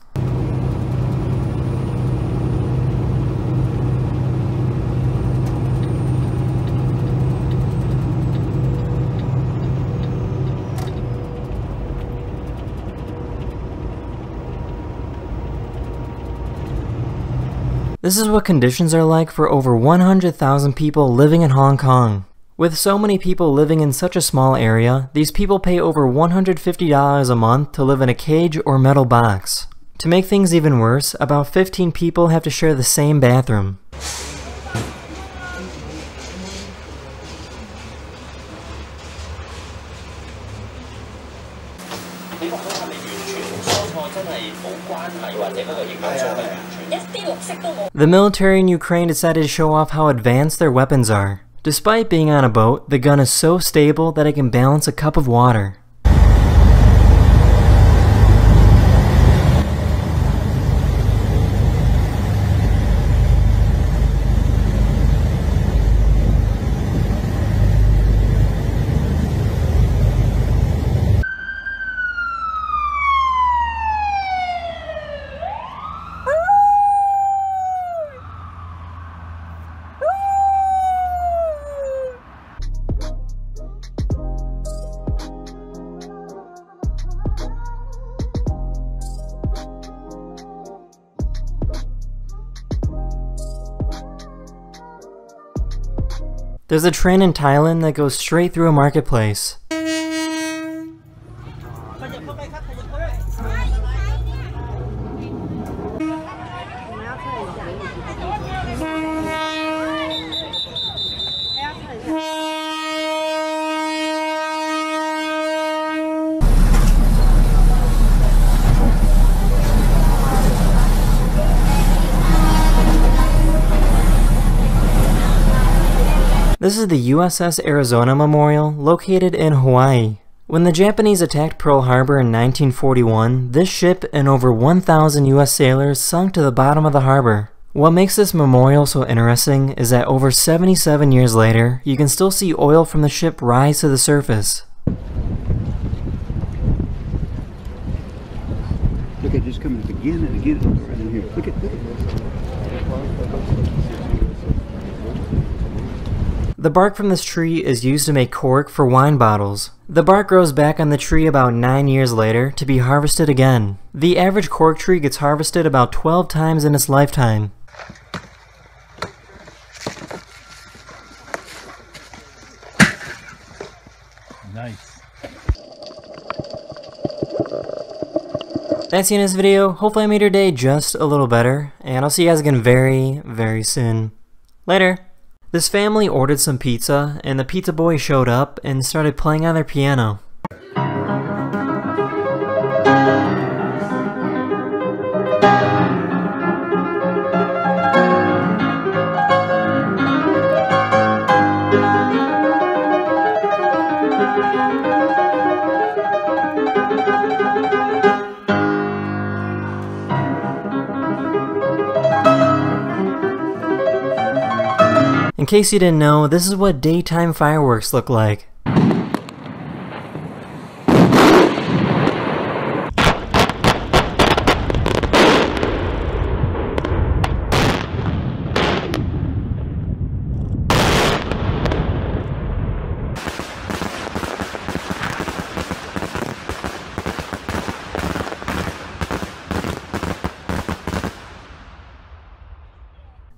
This is what conditions are like for over 100,000 people living in Hong Kong. With so many people living in such a small area, these people pay over $150 a month to live in a cage or metal box. To make things even worse, about 15 people have to share the same bathroom. The military in Ukraine decided to show off how advanced their weapons are. Despite being on a boat, the gun is so stable that it can balance a cup of water. There's a train in Thailand that goes straight through a marketplace. This is the USS Arizona Memorial, located in Hawaii. When the Japanese attacked Pearl Harbor in 1941, this ship and over 1,000 US sailors sunk to the bottom of the harbor. What makes this memorial so interesting is that over 77 years later, you can still see oil from the ship rise to the surface. Look at just coming up again and again right in here. Look at The bark from this tree is used to make cork for wine bottles. The bark grows back on the tree about 9 years later to be harvested again. The average cork tree gets harvested about 12 times in its lifetime. Nice. That's the end of this video. Hopefully I made your day just a little better, and I'll see you guys again very, very soon. Later. This family ordered some pizza, and the pizza boy showed up and started playing on their piano. In case you didn't know, this is what daytime fireworks look like.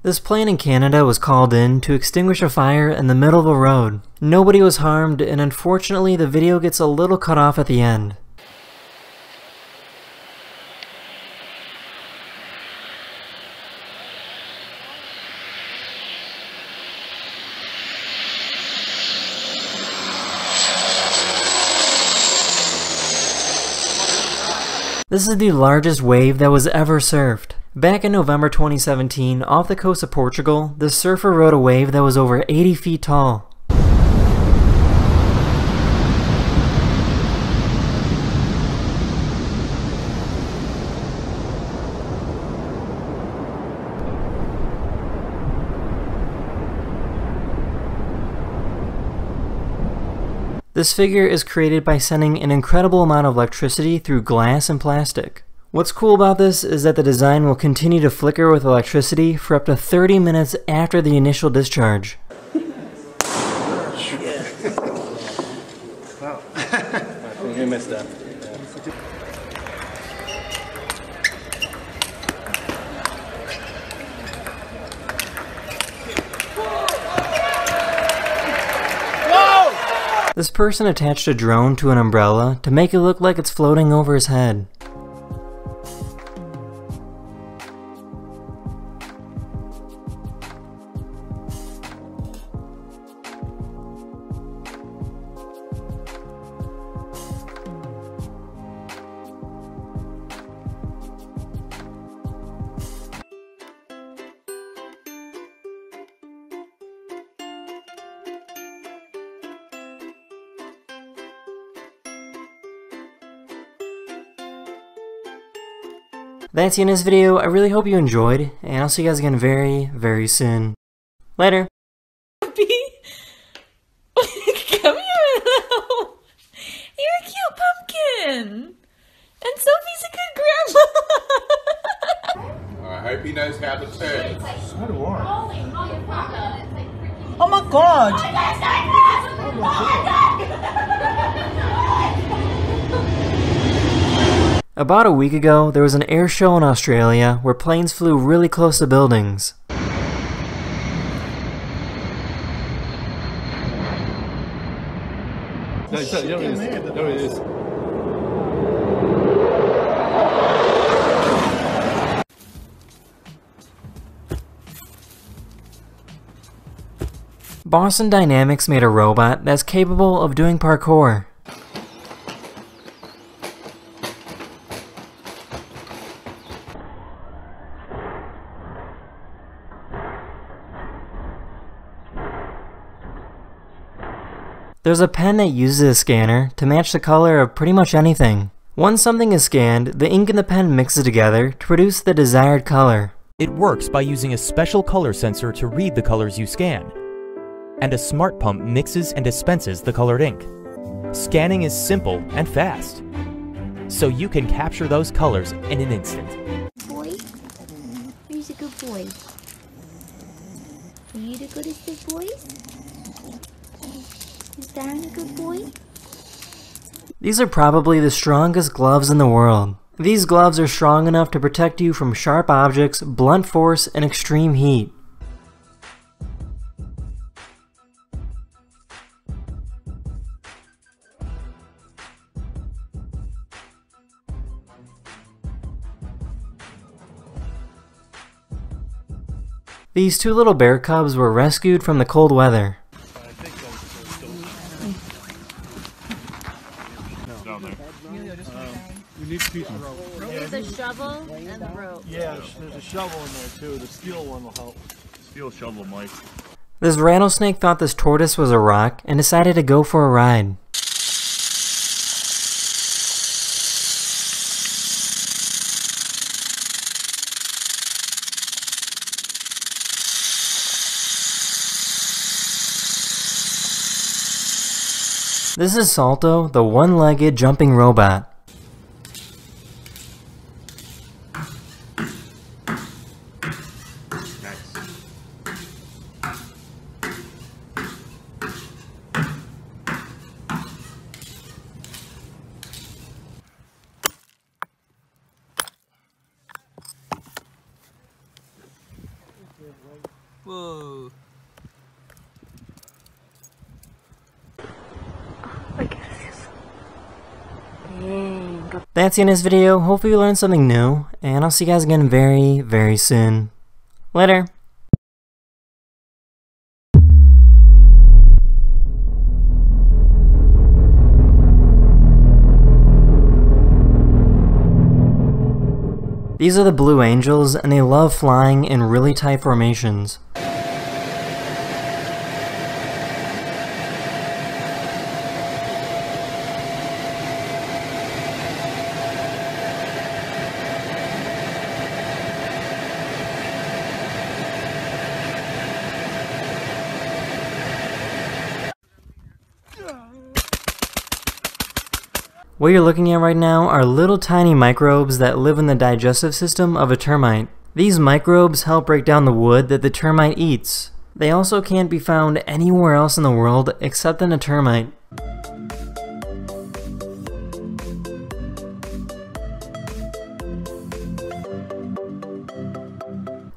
This plane in Canada was called in to extinguish a fire in the middle of a road. Nobody was harmed, and unfortunately the video gets a little cut off at the end. This is the largest wave that was ever surfed. Back in November 2017, off the coast of Portugal, the surfer rode a wave that was over 80 feet tall. This figure is created by sending an incredible amount of electricity through glass and plastic. What's cool about this is that the design will continue to flicker with electricity for up to 30 minutes after the initial discharge. Wow. You missed that. This person attached a drone to an umbrella to make it look like it's floating over his head. That's the end of this video. I really hope you enjoyed, and I'll see you guys again very, very soon. Later. Come here, little. You're a cute pumpkin. And Sophie's a good grandma. I hope he knows how to turn. So do I. Oh my god. About a week ago, there was an air show in Australia where planes flew really close to buildings. There it is. There it is. Boston Dynamics made a robot that's capable of doing parkour. There's a pen that uses a scanner to match the color of pretty much anything. Once something is scanned, the ink in the pen mixes together to produce the desired color. It works by using a special color sensor to read the colors you scan. And a smart pump mixes and dispenses the colored ink. Scanning is simple and fast, so you can capture those colors in an instant. Boy, who's a good boy? Are you the goodest of boys? Is Darren a good boy? These are probably the strongest gloves in the world. These gloves are strong enough to protect you from sharp objects, blunt force, and extreme heat. These two little bear cubs were rescued from the cold weather. We need a piece of rope. There's a shovel and the rope. Yeah, there's a shovel in there too. The steel one will help. Steel shovel, Mike. This rattlesnake thought this tortoise was a rock and decided to go for a ride. This is Salto, the one-legged jumping robot. Whoa. That's the end of this video. Hopefully you learned something new, and I'll see you guys again very, very soon. Later. These are the Blue Angels, and they love flying in really tight formations. What you're looking at right now are little tiny microbes that live in the digestive system of a termite. These microbes help break down the wood that the termite eats. They also can't be found anywhere else in the world except in a termite.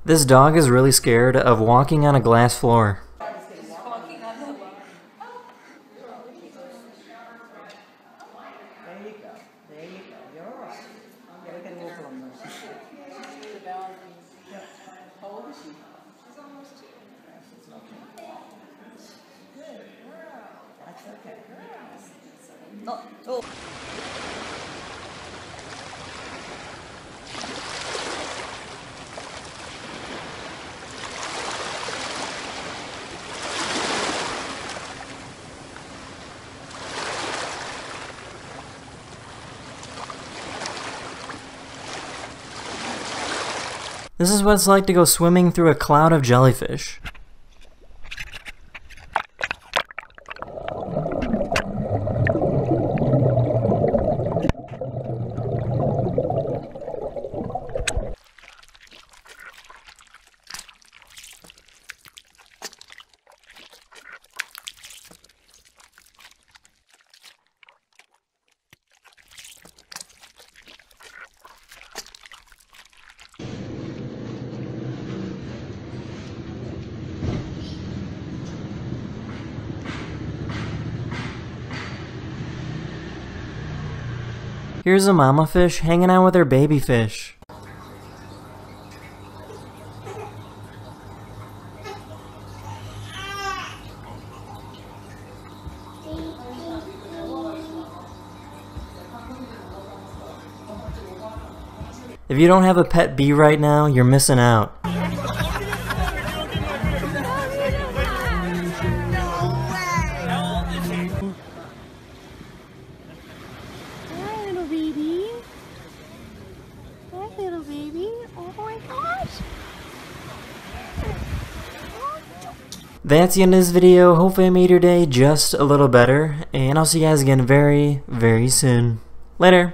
This dog is really scared of walking on a glass floor. This is what it's like to go swimming through a cloud of jellyfish. Here's a mama fish hanging out with her baby fish. If you don't have a pet bee right now, you're missing out. Hi, little baby. Hi, little baby. Oh my gosh. That's the end of this video. Hopefully I made your day just a little better. And I'll see you guys again very, very soon. Later.